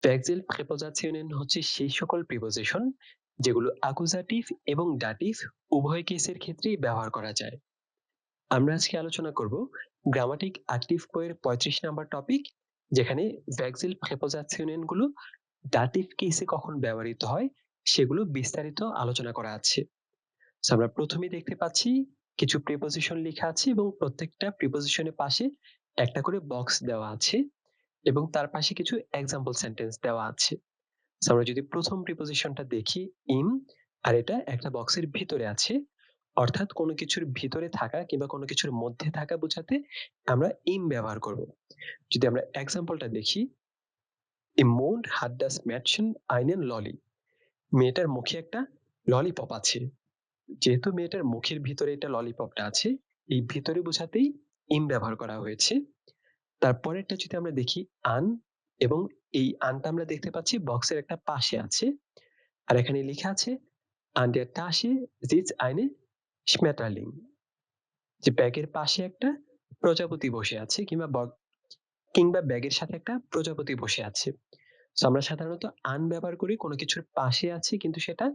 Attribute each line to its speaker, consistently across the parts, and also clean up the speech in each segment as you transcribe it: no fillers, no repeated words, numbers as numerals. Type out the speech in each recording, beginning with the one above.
Speaker 1: ভ্যাক্সিল preposition হচ্ছে সেই সকল প্রিপোজিশন যেগুলো অ্যাকুজাটিভ এবং ডাটিভ উভয় কেসের ক্ষেত্রেই ব্যবহার করা যায়। আমরা আজকে আলোচনা করব গ্রামাটিক অ্যাক্টিভ বইয়ের 35 নাম্বার টপিক, যেখানে ভ্যাক্সিল প্রিপোজিশন গুলো ডাটিভ কেসে কখন ব্যবহৃত হয় সেগুলো বিস্তারিত আলোচনা করা আছে। So, আমরা প্রথমেই দেখতে পাচ্ছি কিছু প্রিপোজিশন লেখা আছে এবং প্রত্যেকটা প্রিপোজিশনের পাশে একটা করে বক্স দেওয়া আছে এবং তার পাশে কিছু এক্সাম্পল সেন্টেন্স দেওয়া আছে। So, আমরা যদি প্রথম প্রিপোজিশনটা দেখি ইন, আর এটা একটা বক্সের ভিতরে আছে, অর্থাৎ কোনো কিছুর ভিতরে থাকা কিংবা কোনো কিছুর মধ্যে থাকা বোঝাতে আমরা ইন ব্যবহার করব। যদি আমরা এক্সাম্পলটা দেখি, im Mond hat das Mädchen einen Lolli, মেয়েটার মুখে একটা ললিপপ আছে। যেহেতু মেয়েটার মুখের ভিতরে এটা ললিপপটা আছে, এই ভিতরে বোঝাতেই ইম ব্যবহার করা হয়েছে। তারপরেরটা যদি আমরা দেখি আন, এবং এই আনটা আমরা দেখতে পাচ্ছি বক্সের একটা পাশে আছে, আর এখানে লেখা আছে an der Tasche sitzt eine Schmetterling, যে ব্যাগের পাশে একটা প্রজাপতি বসে আছে কিংবা ব্যাগের সাথে একটা প্রজাপতি বসে আছে। So, আমরা সাধারণত আন ব্যবহার করি কোনো কিছুর পাশে আছে কিন্তু সেটা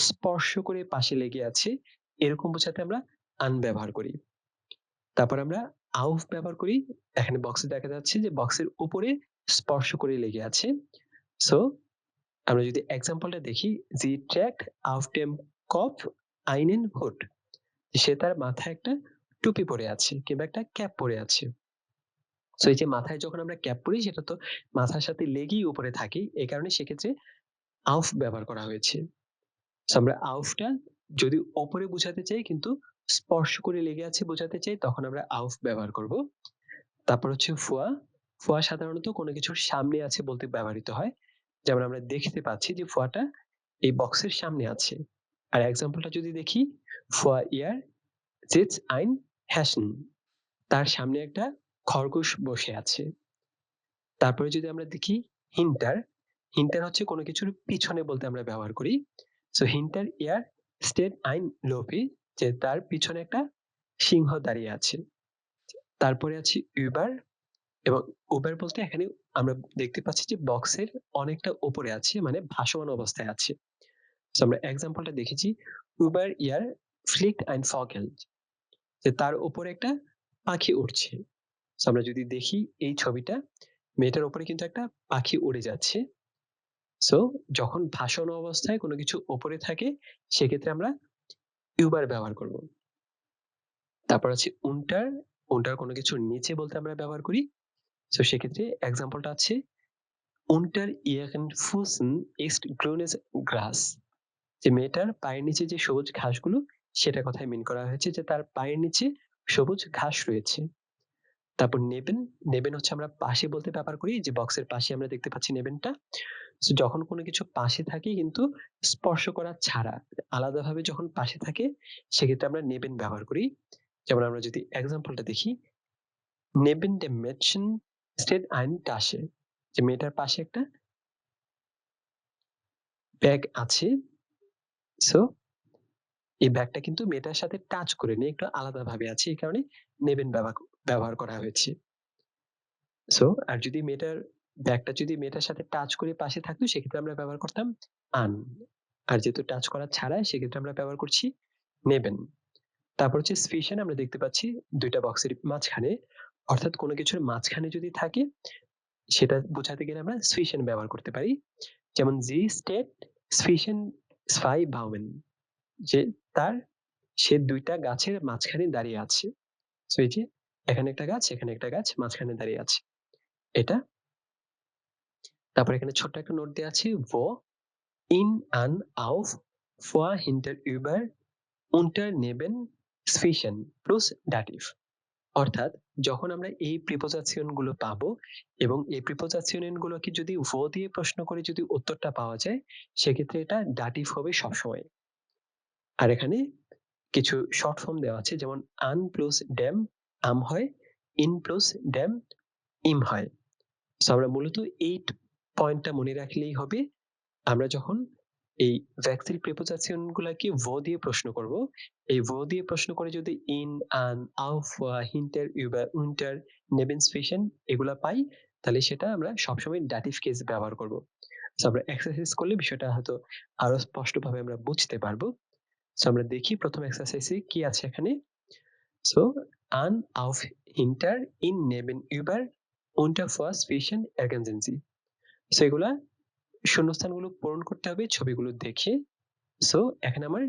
Speaker 1: স্পর্শ করে পাশে লেগে আছে, এরকম বোঝাতে আমরা আন ব্যবহার করি। তারপর আমরা আউফ ব্যবহার করি। এখানে বক্সে দেখা যাচ্ছে যে বক্সের উপরে স্পর্শ করে লেগে আছে। সো আমরা যদি এক্সাম্পলটা দেখি, জি ট্র্যাক্ট auf dem Kopf einen Hut, সে তার মাথায় একটা টুপি পরে আছে কিংবা একটা ক্যাপ পরে আছে। সো এই যে মাথায় যখন আমরা ক্যাপ পরি সেটা তো মাথার সাথে লেগেই উপরে থাকে, এই কারণে সেক্ষেত্রে আউফ ব্যবহার করা হয়েছে। সো আমরা আউফটা যদি ওপরে বোঝাতে চাই কিন্তু স্পর্শ করে লেগে আছে বোঝাতে চাই, তখন আমরা আউফ ব্যবহার করব। তারপর হচ্ছে ফুয়া। ফুয়া সাধারণত কোনো কিছুর সামনে আছে বলতে ব্যবহৃত হয়। যেমন আমরা দেখতে পাচ্ছি যে ফুয়াটা এই বক্সের সামনে আছে। আর এক্সাম্পলটা যদি দেখি, ফুয়া ইয়ার sitzt ein Häschen, তার সামনে একটা খরগোশ বসে আছে। তারপরে যদি আমরা দেখি হিন্টার, হিন্টার হচ্ছে কোনো কিছুর পিছনে বলতে আমরা ব্যবহার করি। সো হিন্টার ইয়ার steht ein Löwe, যে তার পিছনে একটা সিংহ দাঁড়িয়ে আছে। তারপরে আছে über, এবং উবের বলতে এখানে আমরা দেখতে পাচ্ছি যে বক্সের অনেকটা উপরে আছে, মানে ভাসমান অবস্থায় আছে। So, আমরা এক্সাম্পলটা দেখেছি উবার ইয়ার ফ্লিক্ট ein Vogel, যে তার উপরে একটা পাখি উড়ছে। So, আমরা যদি দেখি এই ছবিটা, মেয়েটার উপরে কিন্তু একটা পাখি উড়ে যাচ্ছে। সো যখন ভাসমান অবস্থায় কোনো কিছু উপরে থাকে সেক্ষেত্রে আমরা উবার ব্যবহার করব। তারপর আছে উন্টার, উন্টার কোনো কিছুর নিচে বলতে আমরা ব্যবহার করি। সো সেক্ষেত্রে এক্সাম্পলটা আছে unter ihren Füßen ist grünes Gras, যে মেয়েটার পায়ের নিচে যে সবুজ ঘাসগুলো সেটা কথাই মিন করা হয়েছে, যে তার পায়ের নিচে সবুজ ঘাস রয়েছে। তারপর নেবেন, নেবেন হচ্ছে আমরা পাশে বলতে ব্যবহার করি, যে বক্সের পাশে আমরা দেখতে পাচ্ছি নেবেনটা। সো যখন কোনো কিছু পাশে থাকে কিন্তু স্পর্শ করা ছাড়া, আলাদাভাবে যখন পাশে থাকে সেক্ষেত্রে আমরা নেবেন ব্যবহার করি। যেমন আমরা যদি এক্সাম্পলটা দেখি, নেবেন dem Mädchen steht eine Tasche, যে মেয়েটার পাশে একটা ব্যাগ আছে। সো এই ব্যাগটা কিন্তু মেয়েটার সাথে টাচ করে নিয়ে একটু আলাদাভাবে আছে, এই কারণে নেবেন ব্যবহার করা হয়েছে। সো আর যদি ব্যাগটা যদি মেয়েটার সাথে টাচ করে পাশে থাকতো সেক্ষেত্রে আমরা ব্যবহার করতাম আন। আর যেহেতু টাচ করা ছাড়া সেক্ষেত্রে আমরা ব্যবহার করছি নেবেন। তারপর হচ্ছে স্পেশন, আমরা দেখতে পাচ্ছি দুইটা বক্সের মাঝখানে, অর্থাৎ কোনো কিছুর মাঝখানে যদি থাকে সেটা বোঝাতে গেলে আমরা স্পেশন ব্যবহার করতে পারি। যেমন জি স্টেট স্পেশন zwei Baumen, যে তার সে দুইটা গাছের মাঝখানে দাঁড়িয়ে আছে। সো এই যে এখানে একটা গাছ, এখানে একটা গাছ, মাঝখানে দাঁড়িয়ে আছে এটা। তারপর এখানে ছোট্ট একটা নোট দেওয়া আছে wo in an auf vor hinter über unter neben zwischen plus dativ, অর্থাৎ যখন আমরা এই প্রিপোজিশন গুলো পাবো এবং এই প্রিপোজিশন গুলোকে যদি vo দিয়ে প্রশ্ন করে যদি উত্তরটা পাওয়া যায় সেক্ষেত্রে এটা ডাটিভ হবে সবসময়। আর এখানে কিছু শর্ট ফর্ম দেওয়া আছে, যেমন আন প্লাস ড্যাম আম হয়, ইন প্লাস ড্যাম ইম হয়। সো আমরা মূলত এই পয়েন্টটা মনে রাখলেই হবে। আমরা যখন এই ভ্যাক্সিল প্রিপোজিশন গুলাকে ভো দিয়ে প্রশ্ন করব, এই ভো দিয়ে প্রশ্ন করে যদি ইন আন আউফ হিন্টার ইউবার উন্টার নেবেন স্পেশন এগুলা পাই, তাহলে সেটা আমরা সবসময় ডাটিভ কেস ব্যবহার করব। সো আমরা এক্সারসাইজ করলে বিষয়টা হয়তো আরো স্পষ্টভাবে আমরা বুঝতে পারবো। সো আমরা দেখি প্রথম এক্সারসাইজে কি আছে এখানে। সো আন auf hinter in neben über unter vor zwischen ergänzen Sie। So এগুলা শূন্যস্থানগুলো পূরণ করতে হবে ছবিগুলো দেখে। সো এখানে আমার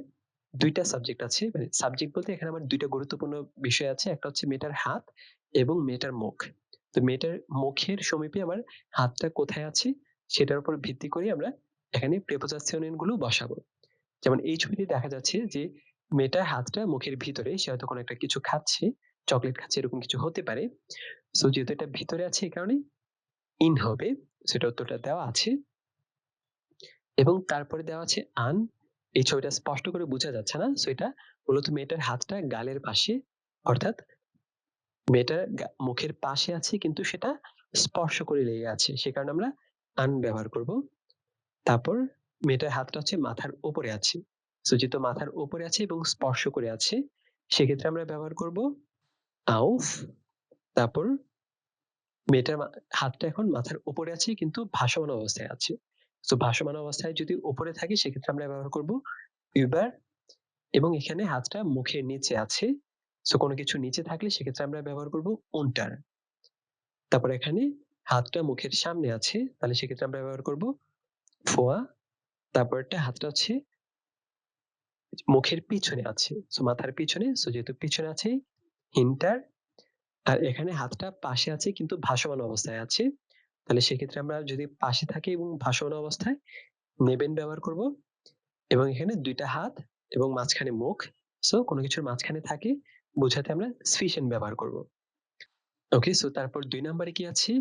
Speaker 1: ২ টা সাবজেক্ট আছে। মানে সাবজেক্ট বলতে এখানে আমার ২ টা গুরুত্বপূর্ণ বিষয় আছে। একটা হচ্ছে মেয়েটার হাত এবং মেয়েটার মুখ। তো মেয়েটার মুখের সমীপে আমার হাতটা কোথায় আছে সেটার উপর ভিত্তি করে আমরা এখানে প্রিপোজিশন গুলো বসাবো। যেমন এই ছবিতে দেখা যাচ্ছে যে মেয়েটার হাতটা মুখের ভিতরে, সে হয়তো কোনো একটা কিছু খাচ্ছে, চকলেট খাচ্ছে, এরকম কিছু হতে পারে। সো যেহেতু এটা ভিতরে আছে এই কারণে ইন হবে। সেটা উত্তরটা দেওয়া আছে এবং তারপরে দেওয়া আছে আন। এই ছবিটা স্পষ্ট করে বোঝা যাচ্ছে না। সো এটা মূলত মেয়েটার হাতটা গালের পাশে, অর্থাৎ মেয়েটার মুখের পাশে আছে কিন্তু সেটা স্পর্শ করে লেগে আছে। সে কারণে আমরা আন ব্যবহার করব। তারপর মেয়েটার হাতটা হচ্ছে মাথার উপরে আছে। সো যেহেতু মাথার উপরে আছে এবং স্পর্শ করে আছে, সেক্ষেত্রে আমরা ব্যবহার করব auf। তারপর মেয়েটার হাতটা এখন মাথার উপরে আছে কিন্তু ভাসমান অবস্থায় আছে। সো ভাসমান অবস্থায় যদি উপরে থাকে সেক্ষেত্রে আমরা ব্যবহার করব über। এবং এখানে হাতটা মুখের নিচে আছে। সো কোনো কিছু নিচে থাকলে সেক্ষেত্রে আমরা ব্যবহার করব unter। তারপর এখানে হাতটা মুখের সামনে আছে, তাহলে সেক্ষেত্রে আমরা ব্যবহার করব vor। তারপরটা হাতটা হচ্ছে মুখের পিছনে আছে, সো মাথার পিছনে। সো যেহেতু পিছনে আছে hinter। আর এখানে হাতটা পাশে আছে কিন্তু ভাসমান অবস্থায় আছে, তাহলে সেক্ষেত্রে আমরা যদি পাশে থাকে এবং ভাসমান অবস্থায় নেবেন ব্যবহার করব। এবং এখানে ২ টা হাত এবং মাঝখানে মুখ, সো কোনো কিছুর মাঝখানে থাকে বোঝাতে আমরা zwischen ব্যবহার করব। ওকে, সো তারপর ২ নম্বরে কি আছে?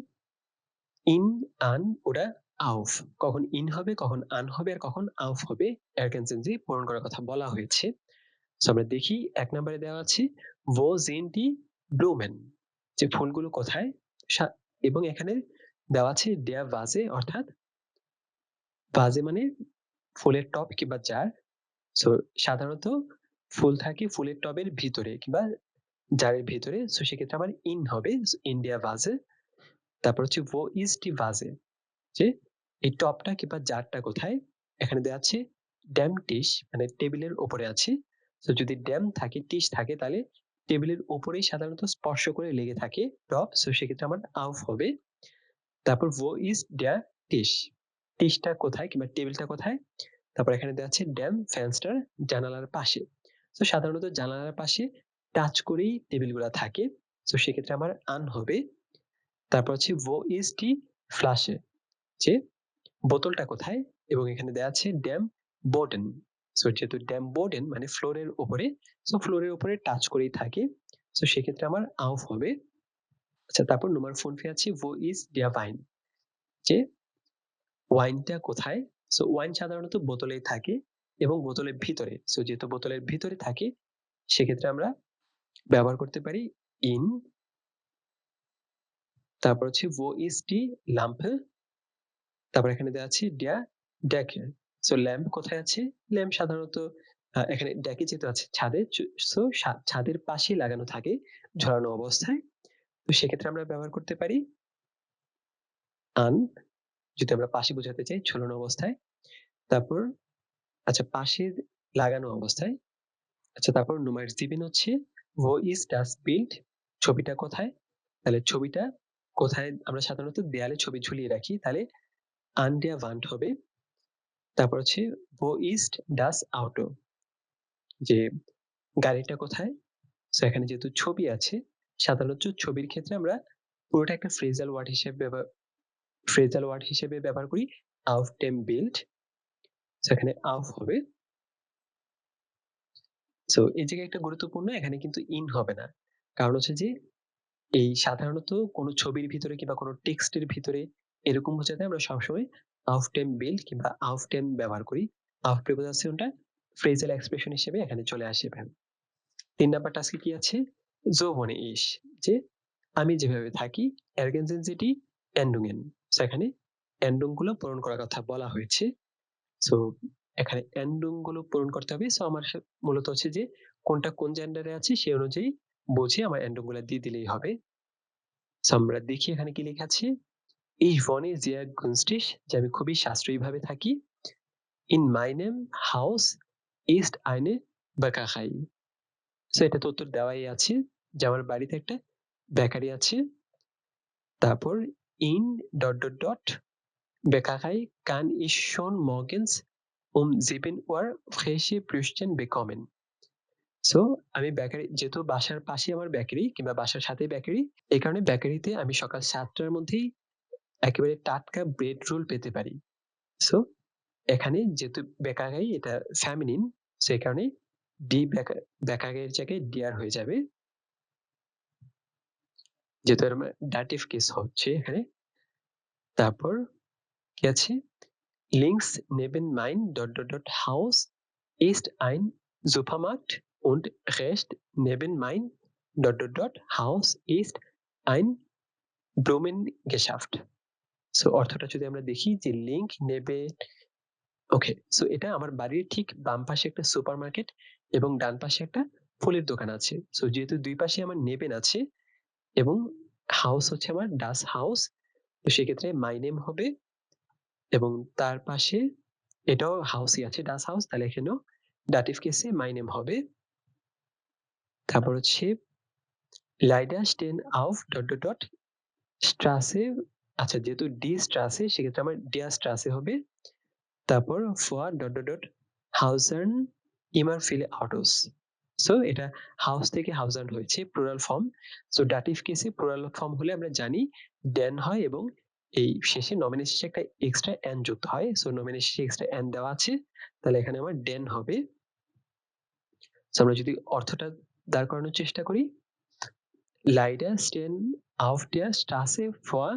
Speaker 1: ইন, আন ওরা auf। কখন ইন হবে, কখন আন হবে আর কখন auf হবে ergänzen Sie পূরণ করার কথা বলা হয়েছে। সো আমরা দেখি ১ নম্বরে দেওয়া আছে wo sind die Blumen, যে ফুলগুলো কোথায়। এবং এখানে দেওয়া আছে der Vase, অর্থাৎ ভাজে মানে ফুলের টব কিংবা জার। সো সাধারণত ফুল থাকে ফুলের টবের ভিতরে কিংবা জারের ভিতরে। সো সেক্ষেত্রে আমার ইন হবে, ইন্ডিয়া ভাজে। তারপর হচ্ছে wo ist die Vase, যে এই টবটা কিংবা জারটা কোথায়। এখানে দেওয়া আছে ড্যাম টিস, মানে টেবিলের উপরে আছে। তো যদি ড্যাম থাকে, টিস থাকে, তাহলে টেবিলের উপরেই সাধারণত স্পর্শ করে লেগে থাকে টব। সো সেক্ষেত্রে আমার আউফ হবে। তারপর wo ist der Tisch, টিসটা কোথায় কিংবা টেবিলটা কোথায়। তারপর এখানে দেওয়া আছে ড্যাম ফেন্সটার, জানালার পাশে। তো সাধারণত জানালার পাশে টাচ করেই টেবিলগুলা থাকে। তো সেক্ষেত্রে আমার আন হবে। তারপর হচ্ছে wo ist die Flasche, যে বোতলটা কোথায়। এবং এখানে দেওয়া আছে ড্যাম বোর্ডেন। সো যেহেতু ড্যাম বোর্ডেন মানে ফ্লোরের উপরে, সো ফ্লোরের উপরে টাচ করেই থাকে। সো সেক্ষেত্রে আমার আউফ হবে। আচ্ছা, তারপর নম্বর 4 আছে wo ist der Wein, যে ওয়াইনটা কোথায়। সো ওয়াইন সাধারণত বোতলেই থাকে এবং বোতলের ভিতরে। সো যেহেতু বোতলের ভিতরে থাকে সেক্ষেত্রে আমরা ব্যবহার করতে পারি ইন। তারপর হচ্ছে wo ist die Lampe। তারপর এখানে দেওয়া আছে der Decke। সো ল্যাম্প কোথায় আছে। ল্যাম্প সাধারণত এখানে ডেকে যেহেতু আছে ছাদে, সো ছাদের পাশেই লাগানো থাকে ঝোলানো অবস্থায়। তো সেক্ষেত্রে আমরা ব্যবহার করতে পারি আন, যদি আমরা পাশে বোঝাতে চাই ঝোলানো অবস্থায়। তারপর আচ্ছা, পাশে লাগানো অবস্থায়। আচ্ছা, তারপর nummer 7 হচ্ছে wo ist das Bild, ছবিটা কোথায়। তাহলে ছবিটা কোথায় আমরা সাধারণত দেয়ালে ছবি ঝুলিয়ে রাখি, তাহলে an der Wand হবে। তারপর হচ্ছে wo ist das Auto, যে গাড়িটা কোথায়। সো এখানে যেহেতু ছবি আছে, সাধারণত ছবির ক্ষেত্রে আমরা পুরোটা একটা ফ্রেজাল ওয়ার্ড হিসেবে ব্যবহার করি auf dem Bild। সো এখানে auf হবে। সো এই জায়গায় একটা গুরুত্বপূর্ণ, এখানে কিন্তু ইন হবে না। কারণ হচ্ছে যে এই সাধারণত কোনো ছবির ভিতরে কিংবা কোনো টেক্সটের ভিতরে এরকম বোঝাতে আমরা সবসময় auf dem Bild কিংবা auf dem ব্যবহার করি। auf প্রিপোজিশনটা ফ্রেজাল এক্সপ্রেশন হিসেবে এখানে চলে আসে। ৩ নাম্বারটা আজকে কি আছে? so wohne ich, যে আমি যেভাবে থাকি ergänzen Sie die Endungen। So এখানে এন্ডুং গুলো পূরণ করার কথা বলা হয়েছে। সো এখানে এন্ডুং গুলো পূরণ করতে হবে। সো আমার মূলত হচ্ছে যে কোনটা কোন জেন্ডারে আছে সেই অনুযায়ী বুঝে আমার এন্ডুং গুলো দিয়ে দিলেই হবে। সো আমরা দেখি এখানে কি লেখা আছে। Ich wohne sehr günstig, যে আমি খুবই সাশ্রয়ীভাবে থাকি। In meinem Haus ist eine Bäckerei. So এটা তো উত্তর দেওয়াই আছে যে আমার বাড়িতে একটা বেকারি আছে। তারপর in Bäckerei kann ich schon morgens um 7 Uhr frische Brötchen bekommen. So আমি বেকারি, যেহেতু বাসার পাশেই আমার বেকারি কিংবা বাসার সাথেই বেকারি, এই কারণে বেকারিতে আমি সকাল 7টার মধ্যেই একেবারে টাটকা ব্রেড রোল পেতে পারি। সো এখানে যেহেতু বেকাগাই এটা ফেমিনিন, সো এই কারণে বেকাগের জায়গায় ডিয়ার হয়ে যাবে, যেহেতু এর ডাটিভ কেস হচ্ছে এখানে। তারপর কি আছে? লিঙ্কস নেবেন mine house ist ein Supermarkt und rechts neben mein Haus ist ein Blumengeschäft. So অর্থটা যদি আমরা দেখি যে লিঙ্ক নেবে, ওকে, সো এটা আমার বাড়ির ঠিক বাম পাশে একটা সুপারমার্কেট এবং ডান পাশে একটা ফুলের দোকান আছে। সো যেহেতু দুই পাশে আমার নেবেন আছে এবং হাউস হচ্ছে আমার ডাস হাউস, তো সেক্ষেত্রে মাই নেম হবে এবং তার পাশে এটাও হাউসই আছে ডাস হাউস, তাহলে এখানেও ডাটিভ কেসে মাই নেম হবে। তারপর হচ্ছে লাইডার স্টেন আউফ স্ট্রাসে, আচ্ছা যেহেতু ডি স্ট্রাসে সেক্ষেত্রে আমার ডিয়া স্ট্রাসে হবে। তারপর ফর হাউজার্ন ইমার ফিলে আউটোস। সো এটা হাউস থেকে হাউজার্ন হয়েছে প্লুরাল ফর্ম। সো ডাটিভ কেসে প্লুরাল ফর্ম হলে আমরা জানি ডেন হয় এবং এই শেষে নমিনের শেষে একটা এক্সট্রা এন যুক্ত হয়। সো নমিনের শেষে এক্সট্রা এন দেওয়া আছে, তাহলে এখানে আমার ডেন হবে। সো আমরা যদি অর্থটা দাঁড় করানোর চেষ্টা করি, লাইডার স্টেন auf der Straße vor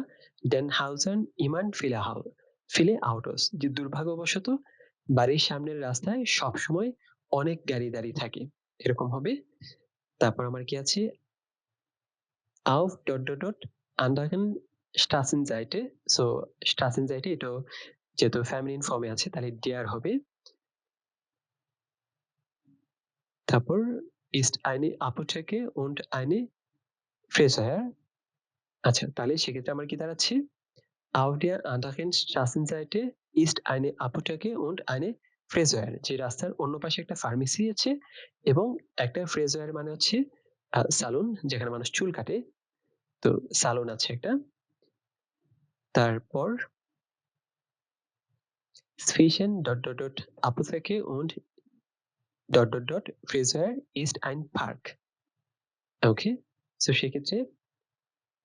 Speaker 1: den Häusern immer viele Autos, যে দুর্ভাগ্যবশত বাড়ির সামনের রাস্তায় সবসময় অনেক গাড়ি দাঁড়িয়ে থাকে, এরকম হবে। তারপর আমার কি আছে? auf anderen Straßenseite, so Straßenseite এটাও যেহেতু ফেমিনিন ফর্মে আছে তাহলে der হবে। তারপর ist eine Apotheke und eine Friseur। আচ্ছা, তাহলে সেক্ষেত্রে আমার কি দাঁড়াচ্ছে? Auf der anderen Straßenseite ist eine Apotheke und eine Friseur, যে রাস্তার অন্য পাশে একটা ফার্মেসি আছে এবং একটা ফ্রেজয়ার মানে হচ্ছে সালুন, যেখানে মানুষ চুল কাটে, তো সালুন আছে একটা। তারপর zwischen Apotheke und Friseur ist ein Park। ওকে, সো সেক্ষেত্রে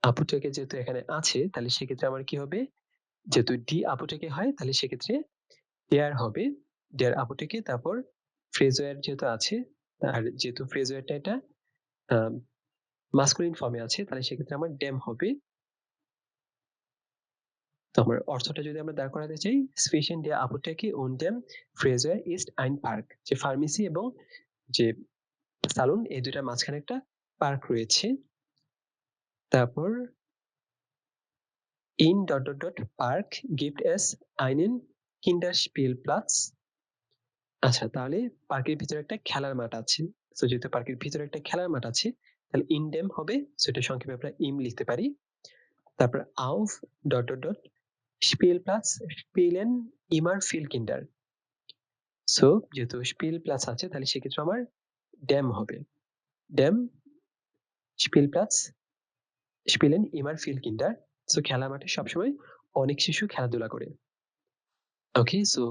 Speaker 1: আপুটেকে যেহেতু এখানে আছে তাহলে সেক্ষেত্রে আমার কি হবে? যেহেতু ডি আপুটেকে হয় তাহলে সেক্ষেত্রে দেয়ার হবে, দেয়ার আপুটেকে। তারপর ফ্রেজওয়্যার যেহেতু আছে, আর যেহেতু ফ্রেজওয়্যারটা এটা মাস্কুলিন ফর্মে আছে তাহলে সেক্ষেত্রে আমার ড্যাম হবে। তো আমার অর্থটা যদি আমরা দাঁড় করাতে চাই, স্পেশন ডে আপুটেকে উন ড্যাম ফ্রেজওয়্যার ইস্ট আইন পার্ক, যে ফার্মেসি এবং যে সালুন এই দুটার মাঝখানে একটা পার্ক রয়েছে। তারপর ইন পার্ক গিফট এস আইনেন কিন্ডারস্পিলপ্লাটস। আচ্ছা, তাহলে পার্কের ভিতরে একটা খেলার মাঠ আছে। সো যেহেতু পার্কের ভিতরে একটা খেলার মাঠ আছে তাহলে ইনডেম হবে, সো এটা সংক্ষেপে আমরা ইম লিখতে পারি। তারপর আউফ স্পিলপ্লাটস স্পিলেন ইমার ফিল কিন্ডার। সো যেহেতু স্পিল প্লাস আছে তাহলে সেক্ষেত্রে আমার ড্যাম হবে, ড্যাম স্পিলপ্লাটস স্পিলেন ইমার ফিল কিন্ডার। সো খেলার মাঠে সবসময় অনেক শিশু খেলাধুলা করে। ওকে, সো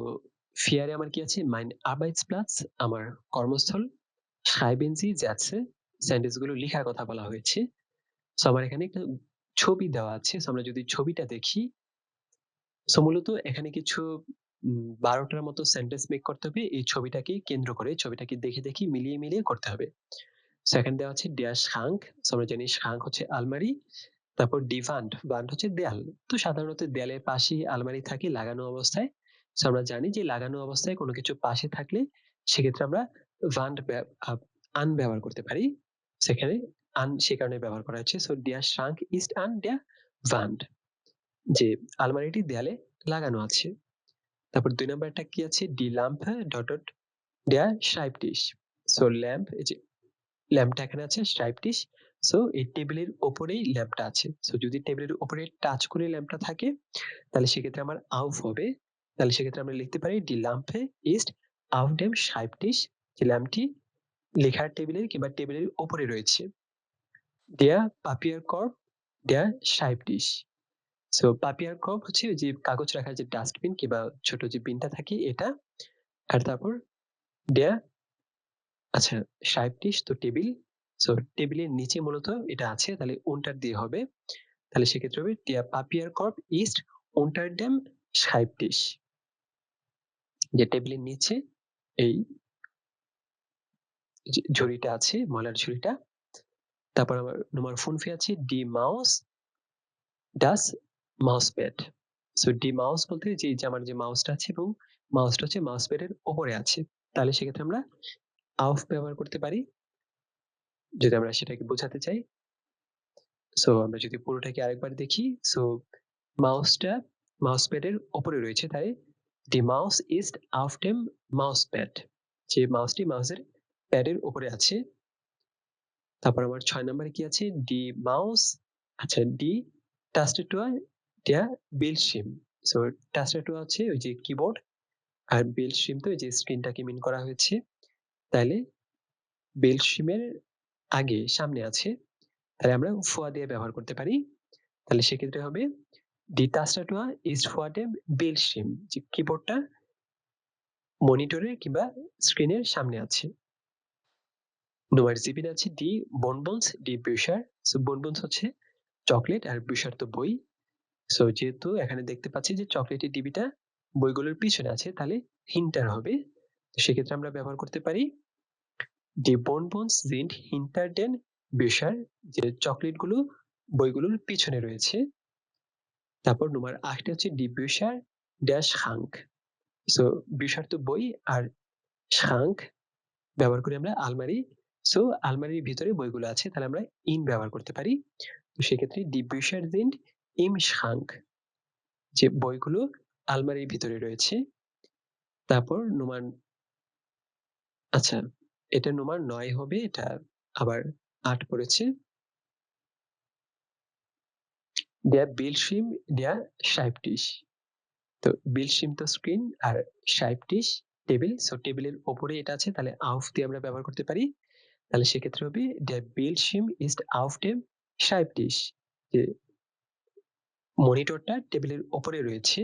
Speaker 1: ফিয়ারে আমার কি আছে? মাইন আরবাইটসপ্লাটস, আমার কর্মস্থল। schreiben Sie Sätze, সেন্টেন্স গুলো লেখার কথা বলা হয়েছে। সো আমার এখানে একটা ছবি দেওয়া আছে। সো আমরা যদি ছবিটা দেখি, সো মূলত এখানে কিছু 12টার মতো সেন্টেন্স মেক করতে হবে এই ছবিটাকে কেন্দ্র করে, ছবিটাকে দেখে মিলিয়ে করতে হবে। সো এখানে দেওয়া আছে der Schrank, সো আমরা জানি Schrank হচ্ছে আলমারি। তারপর die Wand হচ্ছে দেয়াল। তো সাধারণত দেয়ালের পাশেই আলমারি থাকে লাগানো অবস্থায়। সো আমরা জানি যে লাগানো অবস্থায় কোনো কিছু পাশে থাকলে সেক্ষেত্রে আমরা Wand an ব্যবহার করতে পারি। সেখানে an সে কারণে ব্যবহার করা হয়েছে। So der Schrank ist an der Wand, যে আলমারিটি দেয়ালে লাগানো আছে। তারপর 2 নাম্বারটা কি আছে? die Lampe der Schreibtisch। So lamp, এই যে ল্যাম্পটা এখানে আছে, Schreibtisch সো এই টেবিলের উপরেই ল্যাম্পটা আছে। সো যদি টেবিলের উপরে টাচ করে ল্যাম্পটা থাকে তাহলে সেক্ষেত্রে আমার auf হবে। তাহলে সেক্ষেত্রে আমরা লিখতে পারি die Lampe ist auf dem Schreibtisch, যে ল্যাম্পটি লেখার টেবিলের কিংবা টেবিলের উপরে রয়েছে। Der Papierkorb, der Schreibtisch. So Papierkorb হচ্ছে ওই যে কাগজ রাখার যে ডাস্টবিন কিংবা ছোট যে বিনটা থাকে এটা। আর তারপর der, আচ্ছা, Schreibtisch তো টেবিল। সো টেবিলের নিচে মূলত এটা আছে, তাহলে unter দিয়ে হবে। তাহলে সেক্ষেত্রে হবে der Papierkorb ist unter dem Schreibtisch, যে টেবিলের নিচে এই যে ঝুড়িটা আছে, ময়লার ঝুড়িটা। তারপর আমার Nummer 5 এ আছে die Maus, das Mauspad. So die Maus বলতে যে আমার যে মাউসটা আছে এবং মাউসটা হচ্ছে মাউসপ্যাডের উপরে আছে। তাহলে সেক্ষেত্রে আমরা auf ব্যবহার করতে পারি যদি আমরা সেটাকে বোঝাতে চাই। সো আমরা যদি পুরোটাকে আরেকবার দেখি, সো মাউসটা মাউসপ্যাডের উপরে রয়েছে, তাই die Maus ist auf dem Mauspad, যে মাউসটি মাউসের প্যাডের উপরে আছে। তারপর আমার 6 নম্বরে কি আছে die Maus, আচ্ছা die Tastatur der Bildschirm. So Tastatur হচ্ছে ওই যে কিবোর্ড, আর Bildschirm তো ওই যে স্ক্রিনটাকে মিন করা হয়েছে। তাইলে Bildschirm এর আগে সামনে আছে, তাহলে আমরা vor দিয়ে ব্যবহার করতে পারি। তাহলে সেক্ষেত্রে হবে die Tastatur ist vor dem Bildschirm, যে কিবোর্ডটা মনিটরের কিংবা স্ক্রিনের সামনে আছে। Nummer 7 আছে die Bonbons, die Bücher. So Bonbons হচ্ছে চকলেট আর Bücher তো বই। সো যেহেতু এখানে দেখতে পাচ্ছি যে চকলেটের ডিবিটা বইগুলোর পিছনে আছে, তাহলে hinter হবে। তো সেক্ষেত্রে আমরা ব্যবহার করতে পারি die Bonbons sind hinter den Büchern, যে চকলেটগুলো বইগুলোর পিছনে রয়েছে। তারপর Nummer 8 হচ্ছে die Bücher der Schrank. So Bücher তো বই আর Schrank ব্যবহার করি আমরা আলমারি। সো আলমারির ভিতরে বইগুলো আছে, তাহলে আমরা in ব্যবহার করতে পারি। তো সেক্ষেত্রে die Bücher sind im Schrank, যে বইগুলো আলমারির ভিতরে রয়েছে। তারপর Nummer, আচ্ছা, এটা Nummer 9 হবে, এটা আবার 8 পড়েছে। Der Bildschirm der Schreibtisch. তো Bildschirm তো স্ক্রিন আর Schreibtisch টেবিল। সো টেবিলের উপরে এটা আছে, তাহলে auf দিয়ে আমরা ব্যবহার করতে পারি। তাহলে সেক্ষেত্রে হবে der Bildschirm ist auf dem Schreibtisch, যে মনিটরটা টেবিলের উপরে রয়েছে।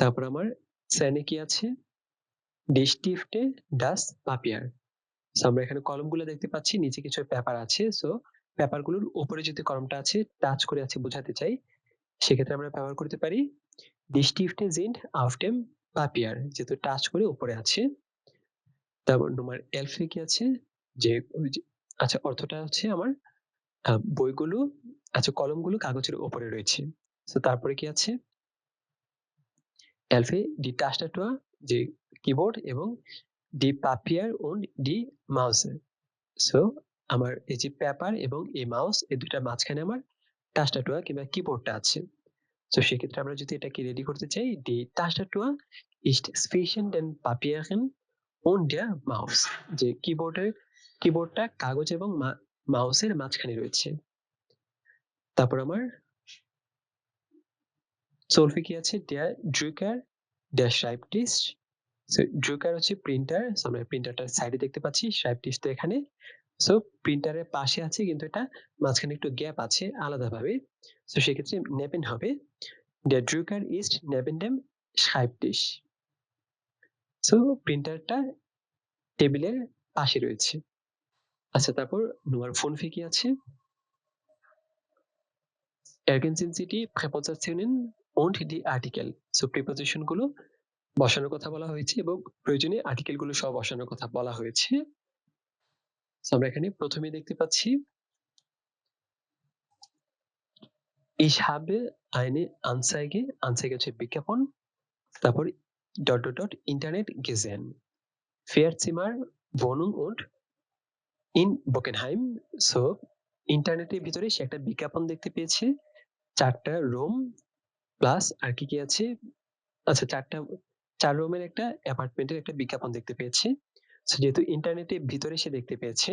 Speaker 1: তারপর আমার 10 এ কি আছে die Stifte das Papier. So আমরা এখানে কলমগুলো দেখতে পাচ্ছি, নিচে কিছু পেপার আছে। সো পেপারগুলোর উপরে যদি কলমটা আছে টাচ করে আছে বোঝাতে চাই, সেক্ষেত্রে আমরা ব্যবহার করতে পারি die Stifte sind auf dem Papier, যেহেতু টাচ করে উপরে আছে। তারপর Nummer 11 এ কি আছে যে ওই যে, আচ্ছা, অর্থটা হচ্ছে আমার বইগুলো, আচ্ছা, কলমগুলো কাগজের উপরে রয়েছে। সো তারপরে কি আছে 11 এ die Tastatur, যে কিবোর্ড, এবং die Papier und die Maus. So আমার এই যে পেপার এবং এই মাউস, এই দুটার মাঝখানে আমার টাস্টাটুয়া কিংবা কিবোর্ডটা আছে। তো সেক্ষেত্রে আমরা যদি এটাকে রেডি করতে চাই die Tastatur ist zwischen den Papieren und der Maus, যে কিবোর্ডটা কাগজ এবং মাউসের মাঝখানে রয়েছে। তারপর আমার 12 কি আছে der Drucker der Schreibtisch. So Drucker হচ্ছে প্রিন্টার। সো আমরা প্রিন্টারটার সাইডে দেখতে পাচ্ছি, Schreibtisch তো এখানে। সো প্রিন্টারের পাশে আছে কিন্তু এটা মাঝখানে একটু গ্যাপ আছে আলাদাভাবে। সো সেক্ষেত্রে neben হবে der Drucker ist neben dem Schreibtisch. So প্রিন্টারটা টেবিলের পাশে রয়েছে। আচ্ছা, তারপর Nummer 5 কি আছে ergänzen Sie die Präpositionen und die Artikel. So preposition গুলো বসানোর কথা বলা হয়েছে এবং প্রয়োজনে আর্টিকেল গুলো সহ বসানোর কথা বলা হয়েছে। সো আমরা এখানে প্রথমে দেখতে পাচ্ছি ich habe eine Anzeige, Anzeige হচ্ছে বিজ্ঞাপন, তারপর Internet gesehen, Vierzimmer Wohnung und in Bockenheim. So ইন্টারনেটের ভিতরে সে একটা বিজ্ঞাপন দেখতে পেয়েছে 4টা রুম প্লাস আর কি কি আছে, আচ্ছা, 4 রুমের একটা অ্যাপার্টমেন্টের একটা বিজ্ঞাপন দেখতে পেয়েছে। সো যেহেতু ইন্টারনেটের ভিতরে সে দেখতে পেয়েছে,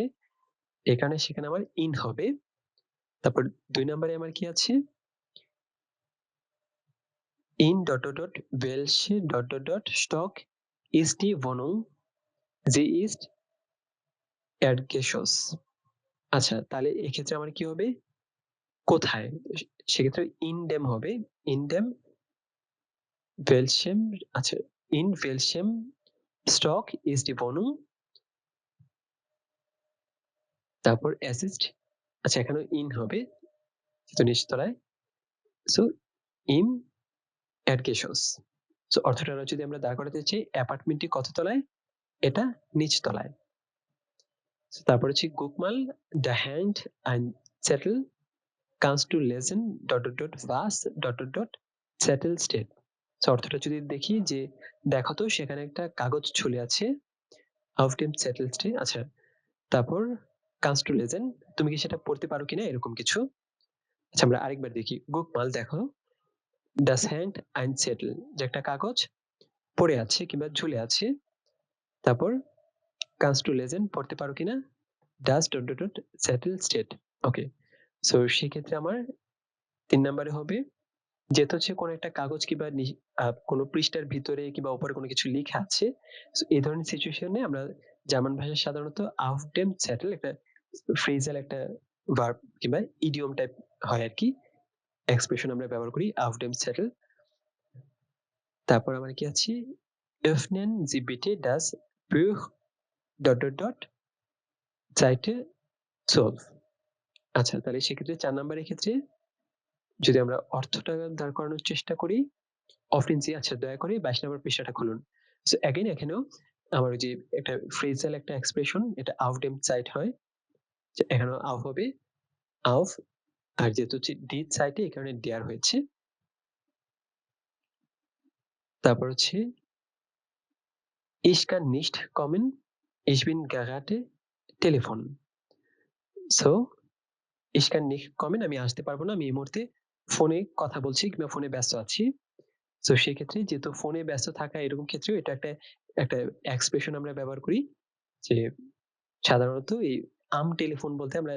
Speaker 1: এখানে সেখানে আমার ইন হবে। তারপর 2 নম্বরে আমার কি আছে? In welche stock ist die Wohnung? Sie ist erdgeschoss। আচ্ছা, তাহলে এক্ষেত্রে আমার কি হবে? কোথায়? সেক্ষেত্রে ইনডেম হবে। ইনডেম welchem, আচ্ছা, in welchem stock ist die Wohnung? তারপর অ্যাসিস্ট, আচ্ছা এখানেও ইন হবে, তো নিচতলায়। So in erdgeschoss। সো অর্থটা যদি আমরা দাঁড় করাতে চাই, অ্যাপার্টমেন্টটি কত তলায়? এটা নিচতলায়। তারপর হচ্ছে গুকমাল দ্য হ্যান্ড অ্যান্ড সেটেল কামস টু লেসেন was settle state। অর্থটা যদি দেখি যে দেখো তো সেখানে একটা কাগজ ঝুলে আছে, auf dem settle state। আচ্ছা, তারপর কামস টু লেসেন, তুমি কি সেটা পড়তে পারো কিনা, এরকম কিছু। আচ্ছা, আমরা আরেকবার দেখি। গুকমাল দেখো das hängt ein Zettel, যে একটা কাগজ পড়ে আছে কিংবা ঝুলে আছে। তারপর কামস টু লেসেন, পড়তে পারো কিনা das settle state। ওকে, সো সেক্ষেত্রে আমার 3 নম্বরে হবে যেহেতু হচ্ছে কোনো একটা কাগজ কিংবা কোনো পৃষ্ঠার ভিতরে কিংবা উপরে কোনো কিছু লেখা আছে, এই ধরনের সিচুয়েশনে আমরা জার্মান ভাষায় সাধারণত auf dem Zettel একটা ফ্রেজাল একটা ভার্ব কিংবা ইডিয়ম টাইপ হয় আর কি, এক্সপ্রেশন আমরা ব্যবহার করি auf dem Zettel। তারপর আমার কি আছে? öffnen Sie bitte das Buch Seite 12। আচ্ছা, তাহলে সেক্ষেত্রে 4 নম্বরের ক্ষেত্রে যদি আমরা অর্থটা দাঁড় করানোর চেষ্টা করি, অফেন্সি, আচ্ছা দয়া করে 22 নম্বর পৃষ্ঠাটা খুলুন। সো এগেইন এখানেও আমার ওই যে একটা ফ্রেজাল একটা এক্সপ্রেশন, এটা auf dem Zeit হয়। এখানেও auf হবে, auf, আর যেহেতু হচ্ছে die Zeit এ এই কারণে der হয়েছে। তারপর হচ্ছে ich kann nicht kommen, ich bin gerade Telefon। So ich kann nicht kommen, আমি আসতে পারবো না, আমি এই মুহূর্তে ফোনে কথা বলছি কিংবা ফোনে ব্যস্ত আছি। সো সেক্ষেত্রে যেহেতু ফোনে ব্যস্ত থাকা, এরকম ক্ষেত্রেও এটা একটা একটা এক্সপ্রেশন আমরা ব্যবহার করি, যে সাধারণত এই টেলিফোন বলতে আমরা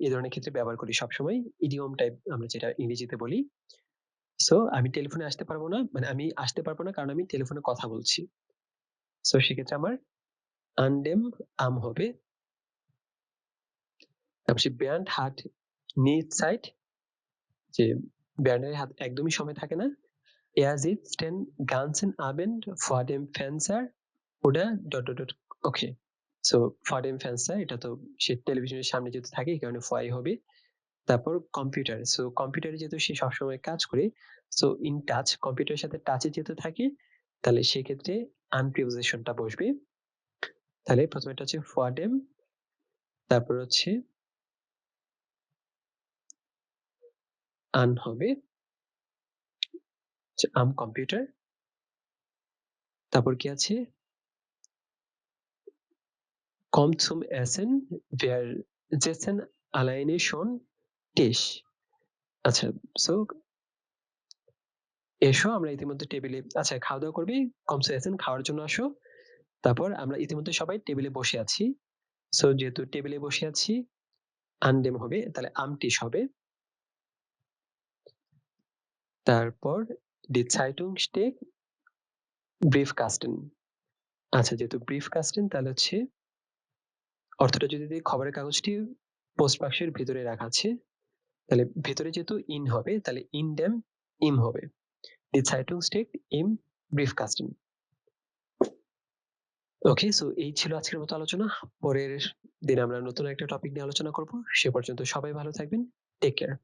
Speaker 1: এই ধরনের ক্ষেত্রে ব্যবহার করি সবসময়, ইডিয়ম টাইপ আমরা যেটা ইংরেজিতে বলি। সো আমি টেলিফোনে আসতে পারবো না, মানে আমি আসতে পারবো না কারণ আমি টেলিফোনে কথা বলছি। সো সেক্ষেত্রে আমার আনডেম হবে। তারপর সে ব্যান্ড হাট নিড সাইট, যে ব্যান্ডের হাত একদমই সময় থাকে না। Er sitzt den ganzen Abend vor dem Fernseher oder okay, so for dem Fernseher, এটা তো সে টেলিভিশনের সামনে যেহেতু থাকে এই কারণে ফয় হবে। তারপর কম্পিউটার, সো কম্পিউটারে যেহেতু সে সবসময় কাজ করে, সো ইন টাচ, কম্পিউটারের সাথে টাচে যেহেতু থাকে, তাহলে সেক্ষেত্রে আন প্রিপোজিশনটা বসবে। তাহলে প্রথমে এটা হচ্ছে for dem, তারপর হচ্ছে আন হবে, আম কম্পিউটার। তারপর কি আছে? kommt zum Essen, wir sitzen alleine schon Tisch। আচ্ছা, সো এসো, আমরা ইতিমধ্যে টেবিলে, আচ্ছা খাওয়া দাওয়া করবি, কমসে এসেন, খাওয়ার জন্য আসো। তারপর আমরা ইতিমধ্যে সবাই টেবিলে বসে আছি। সো যেহেতু টেবিলে বসে আছি, আনডেম হবে, তাহলে আমটিস হবে। তারপর ডি সাইটুং স্টেক ব্রিফ কাস্টেন। আচ্ছা, যেহেতু ব্রিফ কাস্টেন, তাহলে হচ্ছে অর্থটা যদি দিই, খবরের কাগজটি পোস্ট বাক্সের ভিতরে রাখা আছে, তাহলে ভেতরে যেহেতু ইন হবে, তাহলে ইনডেম ইম হবে। ডি সাইটুং স্টেক ইম ব্রিফ কাস্টেন। ওকে, সো এই ছিল আজকের মতো আলোচনা। পরের দিন আমরা নতুন একটা টপিক নিয়ে আলোচনা করব। সে পর্যন্ত সবাই ভালো থাকবেন। Take care.